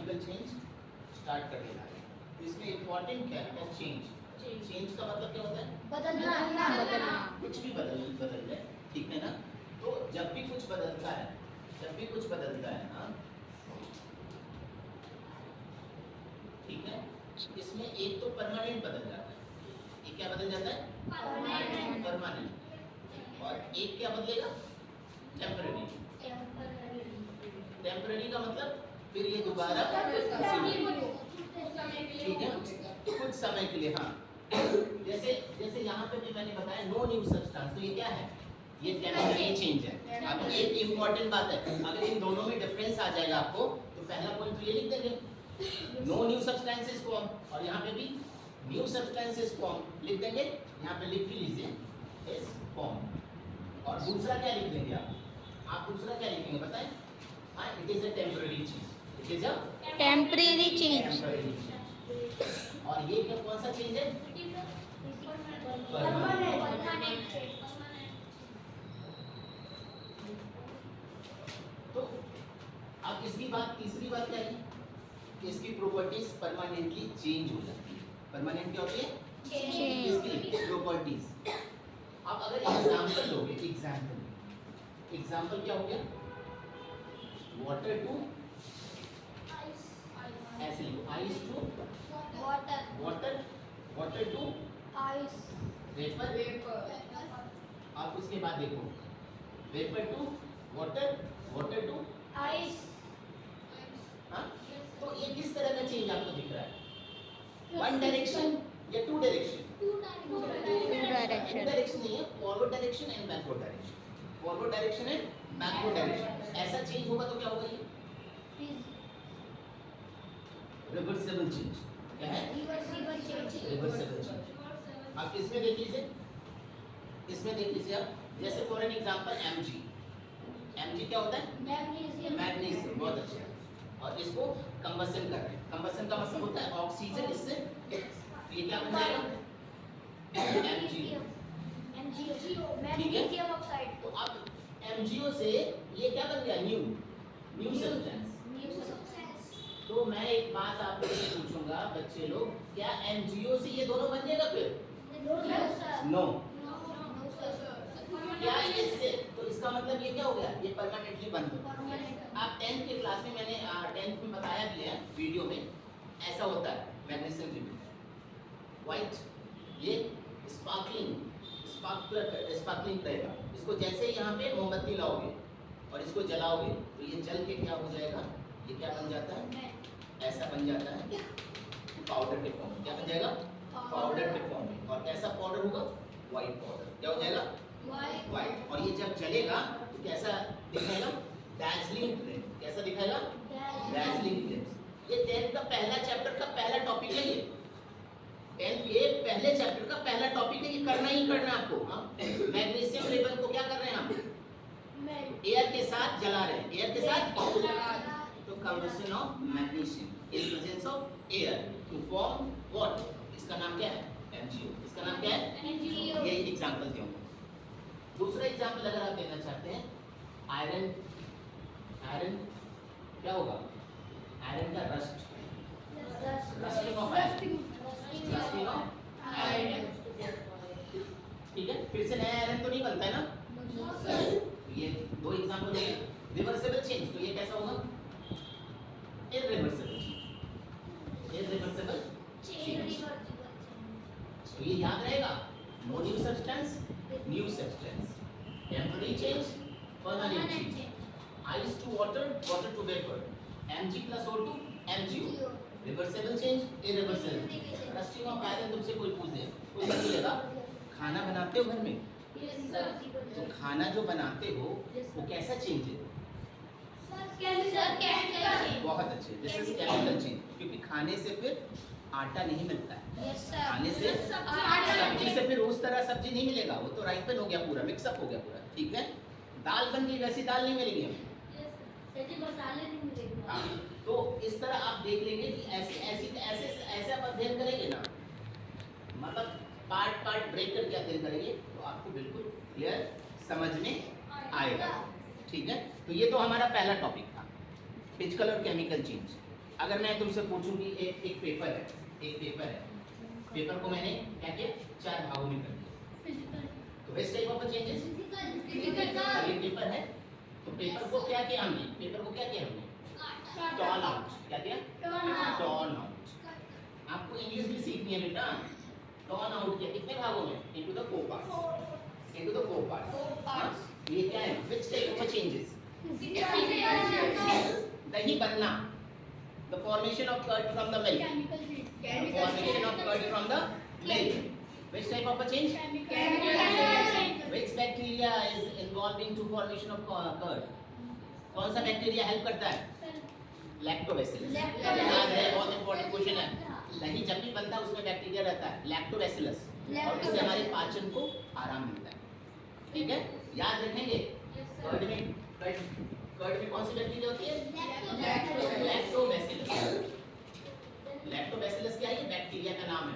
Chemical change start कर देना है। तो इसमें इम्पोर्टेंट क्या है, चेंज। चेंज का मतलब क्या होता है, बदलना। कुछ भी बदल जाए, ठीक है ना। तो जब भी कुछ बदलता है ना, ठीक है, इसमें एक तो परमानेंट बदल जाता है, ये क्या बदल जाता है, परमानेंट। और एक क्या बदलेगा, टेम्पररी। टेम्पररी का मतलब फिर ये दोबारा, ठीक है, कुछ समय के लिए। हाँ, जैसे यहाँ पे भी मैंने बताया नो न्यू सब्सटेंस, तो ये क्या है, ये टेम्पररी चेंज है। अब एक इम्पॉर्टेंट बात है, अगर इन दोनों में डिफरेंस आ जाएगा आपको, तो पहला पॉइंट तो ये लिख देंगे, no new substance is form, और यहाँ पे भी न्यू सब्सटेंस इज फॉर्म लिख देंगे, यहाँ पे लिख भी लीजिए इज फॉर्म। और दूसरा क्या लिख देंगे आप दूसरा क्या लिखेंगे बताएं, हाँ, it is a temporary change, it is a temporary change. और ये क्या, कौन सा चेंज है, तो अब इसकी बात, तीसरी बात क्या है कि इसकी प्रॉपर्टीज परमानेंटली चेंज हो जाती है। परमानेंट क्या होती है, इसकी प्रॉपर्टीज। अब अगर एग्जांपल लोगे, एग्जांपल क्या हो गया, वाटर टू, ऐसे लिखो, ice to water, water to vapour. आप उसके बाद देखो, vapour to water, water to, हाँ, तो ये किस तरह का चेंज आपको दिख रहा है, वन डायरेक्शन या टू डायरेक्शन, डायरेक्शन नहीं है, forward direction and backward direction, forward direction and backward direction. ऐसा चेंज होगा तो क्या होगा, ये रिवर्सिबल चेंज। क्या है, रिवर्सिबल चेंज। अब इसमें देख लीजिए, आप, जैसे फॉर एन एग्जांपल Mg क्या होता है, मैग्नीशियम, बहुत अच्छा। और इसको कंबसन कर रहे हैं, कंबसन का मतलब होता है ऑक्सीजन, इससे तो ये क्या बन जाएगा, MgO, तो अब MgO से ये क्या बन गया, न्यू सब्सटेंस। तो मैं एक बात आपसे पूछूंगा बच्चे लोग, क्या MgO से ये दोनों बन जाएगा फिर, नो, क्या इससे, तो इसका मतलब ये क्या हो गया, ये परमानेंटली बंद हो गया। आप 10th की क्लास में, मैंने 10th में बताया भी है वीडियो में, ऐसा होता है मैग्नीशियम रिबन व्हाइट, ये स्पार्कलिंग रहेगा। इसको जैसे ही यहाँ पे मोमबत्ती लाओगे और इसको जलाओगे, तो ये जल के क्या हो जाएगा, ये क्या बन जाता है, ऐसा बन जाता है पाउडर के फॉर्म में। क्या बन जाएगा, पाउडर के फॉर्म में। और कैसा पाउडर होगा, व्हाइट पाउडर। क्या हो जाएगा, व्हाइट। और ये जब जलेगा तो कैसा दिखाएगा, डैzzling फ्लेम। कैसा दिखाएगा, डैzzling फ्लेम्स। ये 10th का पहला चैप्टर का पहला टॉपिक है, ये 10th के पहले चैप्टर का पहला टॉपिक है, ये करना ही करना आपको। हम मैग्नीशियम रिबन को क्या कर रहे हैं, हम एयर के साथ जला रहे हैं, एयर के साथ। तो combustion of magnesium in presence of air to form what, इसका नाम क्या है, MgO। इसका नाम क्या है, MgO। ये एग्जांपल दूंगा। दूसरा एग्जांपल अगर आप देना चाहते हैं, आयरन क्या होगा, आयरन का रस्ट, रस्टिंग ऑफ आयरन, ठीक है। फिर से नया आयरन तो नहीं बनता है ना। ये दो एग्जांपल है। रिवर्सिबल चेंज, तो ये कैसा होगा, इररिवर्सिबल चेंज। तो ये याद रहेगा, no new substance, new substance, temporary change, permanent change, ice to water, water to vapour, Mg plus O2, MgO, reversible change, irreversible. Rusting of iron तुमसे कोई पूछ दे, कोई पूछेगा, खाना बनाते हो घर में, तो खाना जो बनाते हो वो कैसा चेंज है, बहुत अच्छे, दिस इज केमिकल चेंज। क्योंकि खाने से फिर आटा नहीं मिलता है, खाने से सब्जी से फिर उस तरह सब्जी नहीं मिलेगा, वो तो राइपन हो गया पूरा, मिक्सअप हो गया पूरा, ठीक है। दाल बन गई, वैसी दाल नहीं मिलेगी हमें, मसाले नहीं मिलेंगे। हाँ। तो इस तरह आप देख लेंगे कि ऐसे आप अध्ययन करेंगे ना, मतलब पार्ट ब्रेक करके अध्ययन करेंगे, तो आपको बिल्कुल क्लियर समझ में आएगा, ठीक है। तो ये तो हमारा पहला टॉपिक था, फिजिकल और केमिकल चेंज। अगर मैं तुमसे पूछूं कि एक पेपर है, पेपर को मैंने क्या किया, 4 भागों में कर दिया, तो विच टाइप ऑफ चेंजेस, ये पेपर है, तो पेपर को क्या किया हमने, टॉर्न आउट, क्या किया, टॉर्न आउट। आपको इंग्लिश भी सीखनी है बेटा, टॉर्न आउट किया कितने भागों में, इनटू द 4 पार्ट्स, ये क्या है, विच टाइप ऑफ चेंजेस, दही बनना, the formation of curd from the milk, which type of a change, which bacteria is involving to formation of curd, कौन सा बैक्टीरिया हेल्प करता है, लैक्टोबैसिलस, याद है, बहुत इंपॉर्टेंट क्वेश्चन है, दही जब भी बनता है उसमें बैक्टीरिया रहता है लैक्टोबैसिलस, और इससे हमारे पाचन को आराम मिलता है, ठीक है, याद रखेंगे। कर्ड में कौन सी बैक्टीरिया होती है, लैक्टोबैसिलस क्या है, ये बैक्टीरिया का नाम है।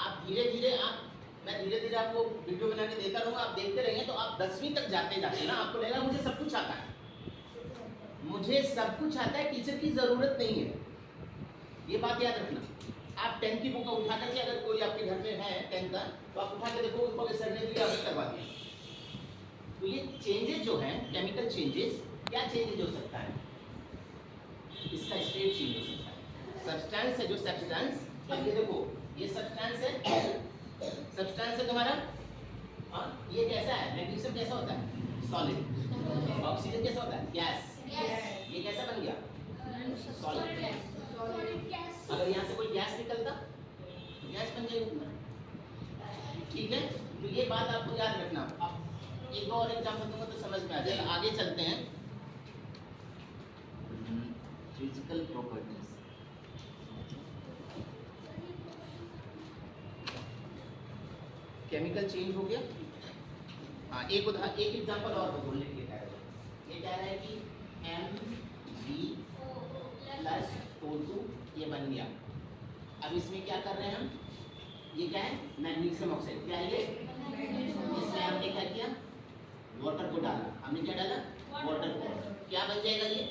आप धीरे धीरे मैं धीरे धीरे आपको वीडियो बना के देता रहूंगा, आप देखते रहेंगे तो आप 10वीं तक जाते जाते ना आपको लगेगा मुझे सब कुछ आता है, टीचर की जरूरत नहीं है, ये बात याद रखना। आप 10th की बुक उठा करके, अगर कोई आपके घर में है 10th का, तो आप उठा के देखो सर ने दिया अभी करवा दिया। तो ये चेंजेस जो हैं, केमिकल चेंजेस, क्या चेंजेस हो सकता है, इसका स्टेट चेंज हो सकता है, सब्सटेंस है जो सब्सटेंस, ये देखो ये सब्सटेंस है तुम्हारा, हाँ ये कैसा है, मैग्नीशियम कैसा होता है, सॉलिड, ऑक्सीजन कैसा होता है, गैस, ये कैसा बन गया, सॉलिड। अगर यहाँ से कोई गैस निकलता तो गैस बन जाएगी, ठीक है, तो ये बात आपको याद रखना। अब एक और एग्जाम्पल दूंगा तो समझ में आ जाएगा। आगे चलते हैं, फिजिकल प्रॉपर्टीज, केमिकल चेंज हो गया। हाँ एक एग्जाम्पल और बोलने के लिए कह रहा है, ये कह रहा है कि Mg+O2 ये बन गया। अब इसमें क्या कर रहे हैं हम, ये क्या है, मैग्नीशियम ऑक्साइड, क्या है ये, इसमें हमने क्या किया, वाटर को डाला, हमने क्या डाला, वाटर को, क्या बन जाएगा ये,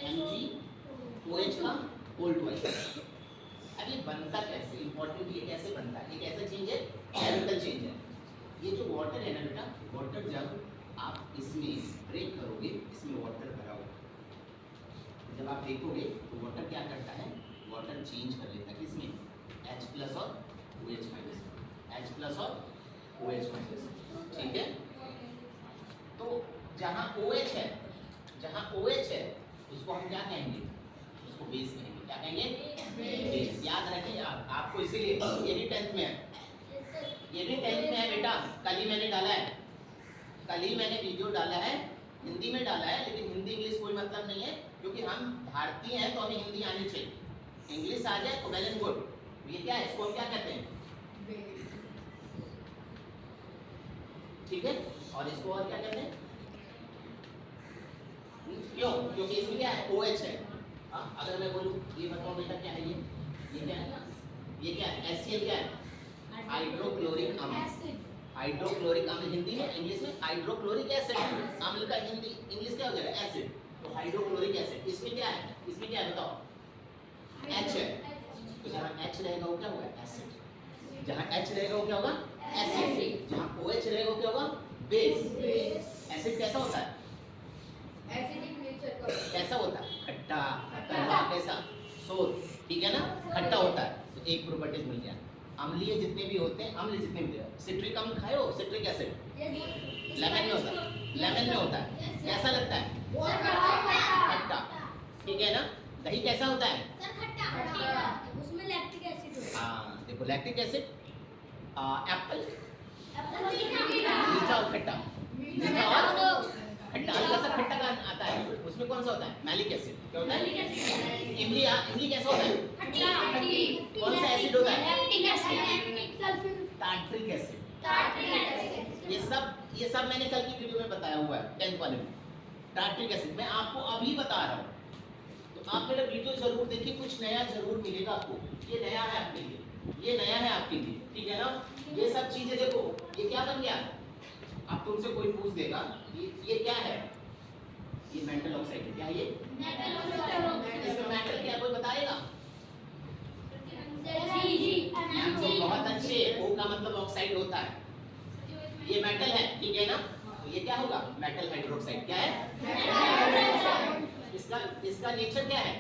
MgOH का होल ट्वाइस। अब ये बनता कैसे, इंपॉर्टेंट, ये कैसे बनता है, ये कैसा चेंज है, केमिकल चेंज है। ये जो वाटर है ना बेटा, वाटर जब आप इसमें ब्रेक करोगे, इसमें वाटर भरा होगा, जब आप देखोगे तो वाटर क्या करता है, वाटर चेंज कर लेता है किसमें, H+ और OH-, H+ और OH-, ठीक है। तो जहाँ OH है उसको हम क्या कहेंगे, उसको बेस कहेंगे, क्या कहेंगे, बेस। याद रखें आपको, इसीलिए ये भी 10th में है, बेटा। कल ही मैंने डाला है, वीडियो डाला है, हिंदी में डाला है, लेकिन हिंदी इंग्लिश कोई मतलब नहीं है, क्योंकि हम भारतीय हैं तो हमें हिंदी आनी चाहिए, इंग्लिश आ जाए तो वेल एंड गुड। ये क्या है, इसको हम क्या कहते हैं, ठीक है, और इसको और क्या कहते हैं, क्यों, क्योंकि इसमें क्या है, OH है। अगर मैं बोलूं, ये बताओ बेटा क्या है, ये क्या है, HCl क्या है, हाइड्रोक्लोरिक अम्ल, हिंदी में, इंग्लिश में हाइड्रोक्लोरिक एसिड, अम्ल का हिंदी इंग्लिश क्या हो जाएगा, एसिड। तो हाइड्रोक्लोरिक एसिड, इसमें क्या है, बताओ, H है, तो जहाँ H रहेगा वो क्या होगा, एसिड, जहाँ H रहेगा वो क्या होगा, एसिड, जहाँ OH रहेगा वो क्या होगा, बेस। एसिड कैसा होता है, कैसा होता है, खट्टा, कैसा, सोर, ठीक है ना, खट्टा होता है। तो एक प्रॉपर्टीज मिल गया। अम्लीय जितने भी होते हैं, सिट्रिक अम्ल खाए हो, सिट्रिक एसिड लेमन में होता है, कैसा लगता है, खट्टा, ठीक है ना। दही कैसा होता है, उसमें लैक्टिक एसिड होता है। हाँ देखो, लैक्टिक एसिड, एप्पल मीठा और खट्टा, हल्का सा खट्टा का आता है, उसमें कौन सा होता है, मैलिक एसिड, क्या होता है, इमली कैसा होता है, कौन सा एसिड होता है, टार्ट्रिक एसिड। ये सब मैंने कल की वीडियो में बताया हुआ है, 10th वाले में। टार्ट्रिक एसिड मैं आपको अभी बता रहा हूँ, तो आप मेरा वीडियो जरूर देखिए, कुछ नया जरूर मिलेगा आपको। ये नया है आपके लिए, ठीक है ना। ये सब चीजें देखो, ये क्या बन गया, अब तुमसे कोई पूछ देगा ये क्या है, ये मेटल ऑक्साइड है, क्या है ये, इसमें इसका नेचर क्या है?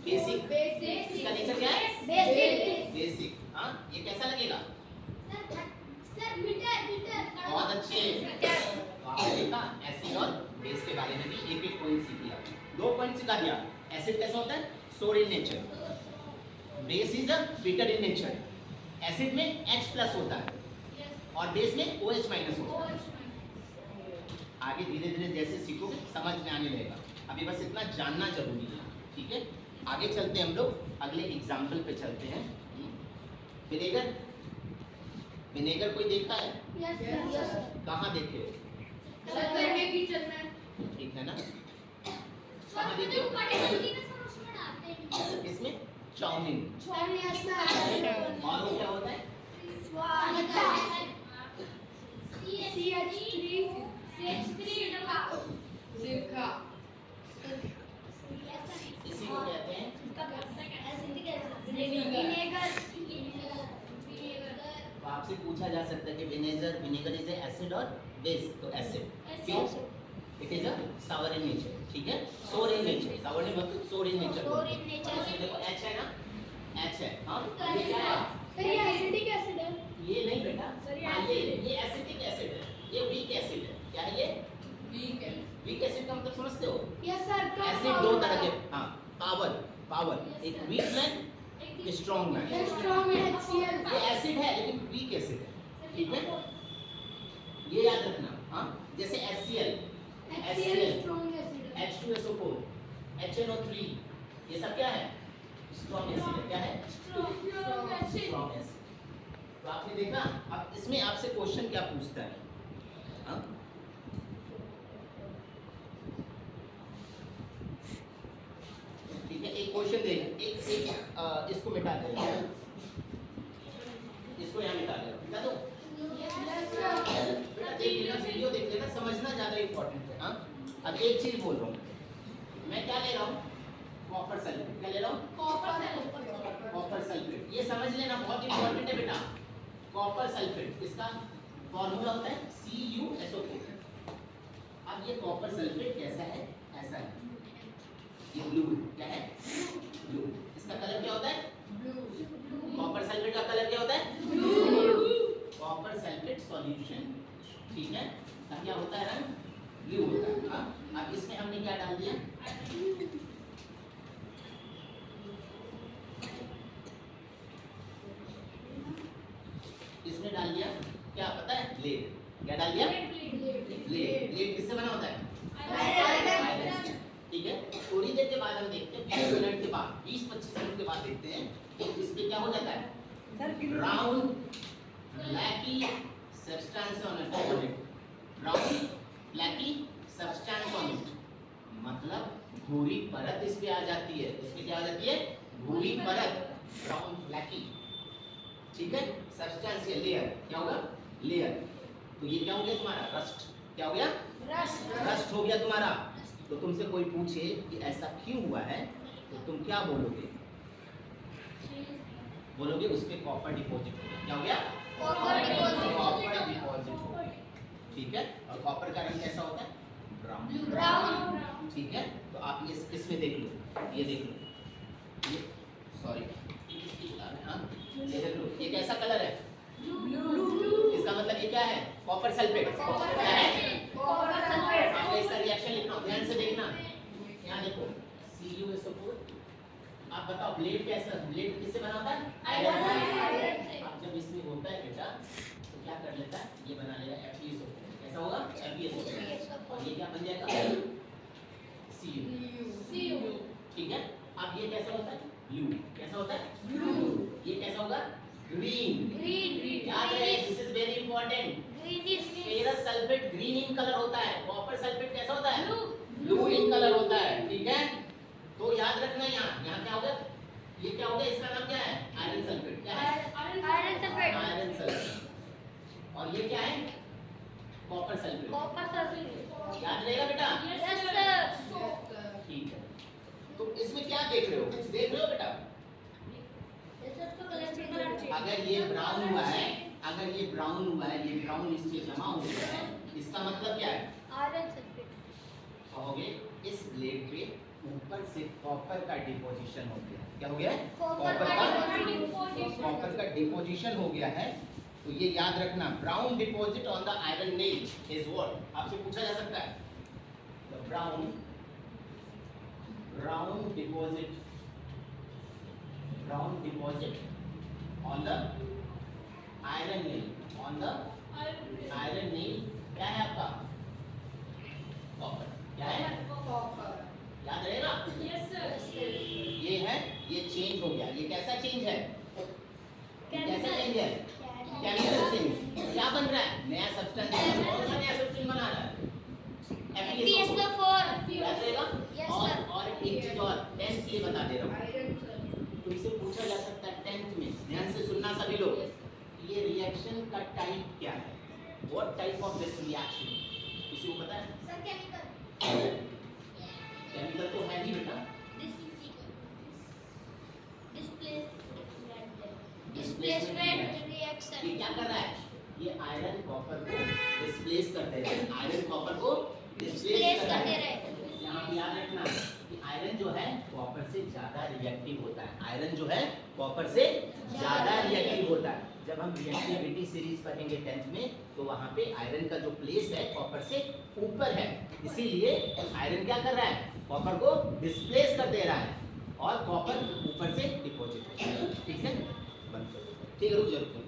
बेसिक। इसका नेचर क्या है? बेसिक। हाँ, ये कैसा लगेगा? बहुत अच्छे। आपने देखा एसिड और बेस के बारे में भी एक एक पॉइंट सीख लिया। 2 पॉइंट सिखा दिया। एसिड कैसा होता है? सोर in nature. Base is a bitter in nature. Acid में H+ होता है और बेस में OH- होता है। आगे धीरे धीरे जैसे सीखोगे समझ में आने लगेगा। अभी बस इतना जानना जरूरी है, ठीक है? आगे चलते हैं हम लोग, अगले एग्जाम्पल पे चलते हैं। विनेगर, विनेगर कोई देखा है? कहाँ देखे हो? ठीक है ना? कहाँ देखे हो? किसमें? चाउमीन। और वो क्या होता है? इसी को कहते हैं तो आपसे पूछा जा सकता है कि विनेगर, विनेगर इज एसिड और बेस। तो एसिड क्यों? It is a sour in nature, ठीक है? सोर इन नेचर, सावर नहीं मतलब सोर इन नेचर। इसमें देखो H है ना, H है। हाँ, ये क्या है? ये नहीं बेटा, हाँ, ये एसिडिक एसिड है, ये वीक एसिड है। क्या है ये? वीक एसिड का मतलब समझते हो? एसिड 2 तरह के, हाँ, पावर, एक वीक मैन, स्ट्रॉन्ग मैन। ये एसिड है लेकिन वीक एसिड है, ठीक है? ये याद रखना। हाँ, जैसे HCl, H2SO4, HNO3, ये सब क्या है? स्ट्रॉन्ग एसिड है। क्या है? Strong acid. तो आपने देखा। अब इसमें आपसे क्वेश्चन क्या पूछता है? हाँ? ठीक है, एक क्वेश्चन देगा, एक इसको मिटा दे, इसको यहाँ मिटा दे, मिटा दो। बेटा देख लेना, वीडियो देख लेना, समझना ज्यादा इंपॉर्टेंट है। हाँ, अब एक चीज बोल रहा हूँ मैं, क्या ले रहा हूँ? Copper sulphate. क्या ले रहा हूँ? Copper sulphate. ये समझ लेना, बहुत इंपॉर्टेंट है बेटा। कॉपर सल्फेट, इसका फॉर्मूला होता है CuSO4। अब ये कॉपर सल्फेट कैसा है? ऐसा है, ये ब्लू। क्या है? ब्लू। इसका कलर क्या होता है? कॉपर सल्फेट का कलर क्या होता है? कॉपर सल्फेट सॉल्यूशन, ठीक है? का क्या होता है? रंग ब्लू होता है। हाँ, अब इसमें हमने क्या डाल दिया? इसमें डाल दिया क्या पता है? लेड। क्या डाल दिया? लेड किससे बना होता है? आयरन से। ठीक है, थोड़ी देर के बाद हम देखते हैं, 20 मिनट के बाद, 20-25 मिनट के बाद देखते हैं इस पे क्या हो जाता है? Brown Blackie substance on it. Brown Blackie substance on it मतलब भूरी परत इस पे आ जाती है। इस पे क्या आ जाती है? भूरी परत, ब्राउन ब्लैकी, ठीक है? सब्सटेंस ये लेयर क्या होगा? लेयर। तो ये क्या हो गया तुम्हारा? रस्ट। क्या हो गया? रस्ट हो गया तुम्हारा। तो तुमसे कोई पूछे कि ऐसा क्यों हुआ है तो तुम क्या बोलोगे? बोलोगे उस पे कॉपर डिपॉजिट हो गया। क्या हो गया? कॉपर डिपॉजिट हो गया, ठीक है? और कॉपर का रंग कैसा होता है? ब्राउन, ठीक है? तो आप ये इसमें देख लो, ये देख लो, ये सॉरी हाँ, ये देख लो, ये कैसा कलर है? इसका मतलब ये क्या है? Copper sulphate. क्या है? आपको इसका रिएक्शन लिखना, ध्यान से देखना। यहाँ देखो CuSO4। आप बताओ ब्लेड कैसा? ब्लेड किससे बना होता है? आयरन से। अब जब इसमें होता है बेटा तो क्या कर लेता है? ये बना लेगा FeSO4। कैसा होगा? FeSO4। और ये क्या बन जाएगा? Cu। ठीक है? अब ये कैसा होता है? ब्लू। कैसा होता है? ब्लू। ये कैसा होगा? ग्रीन। याद रहे, this is very important. Ferrous sulphate green in colour होता है, कॉपर सल्फेट कैसा होता है? ब्लू इन कलर होता है, ठीक है? तो याद रखना, यहाँ क्या होगा? ये क्या होगा? इसका नाम क्या है? Iron sulphate. क्या है? Iron sulphate. और ये क्या है? Copper sulphate. याद रहेगा बेटा? ठीक है, तो इसमें क्या देख रहे हो? कुछ देख रहे हो बेटा? अगर ये ब्राउन हुआ है, अगर ये ब्राउन हुआ है, ये ब्राउन इससे जमा हो गया है, इसका मतलब क्या है? Iron sulphate. कहोगे इस ब्लेड पे कॉपर से कॉपर का डिपोजिशन हो गया। क्या हो गया? कॉपर कॉपर का डिपोजिशन हो गया है। तो ये याद रखना, brown deposit on the iron nail is what? आपसे पूछा जा सकता है the brown deposit on the iron nail, क्या है आपका? कॉपर। क्या है? याद रहेगा? ये है, ये चेंज हो गया। ये कैसा चेंज है? कैसा चेंज है? Chemical change. क्या बन रहा है? नया सब्सटेंस। कौन सा नया सब्सटेंस बना रहा है? FeSO4 याद रहेगा? Yes, और sir. और एक चीज और 10th के लिए बता दे रहा हूँ। तो इसे पूछा जा सकता है 10th में, ध्यान से सुनना सभी लोग। ये रिएक्शन का टाइप क्या है? What type of this reaction? किसी को पता है? सर केमिकल केमिकल तो है ही बेटा। Displacement reaction. ये क्या कर रहा है? ये आयरन कॉपर को डिस्प्लेस करते हैं। आयरन कॉपर को डिस्प्लेस कर रहा है। यहाँ पे याद रखना कि आयरन जो है कॉपर से ज्यादा रिएक्टिव होता है। आयरन जो है कॉपर से ज्यादा रिएक्टिव होता है। जब हम रिएक्टिविटी सीरीज पढ़ेंगे 10th में, तो वहाँ पे आयरन का जो प्लेस है कॉपर से ऊपर है, इसीलिए आयरन क्या कर रहा है? कॉपर को डिस्प्लेस कर दे रहा है और कॉपर ऊपर से डिपॉजिट। ठीक है, रुक जाओ।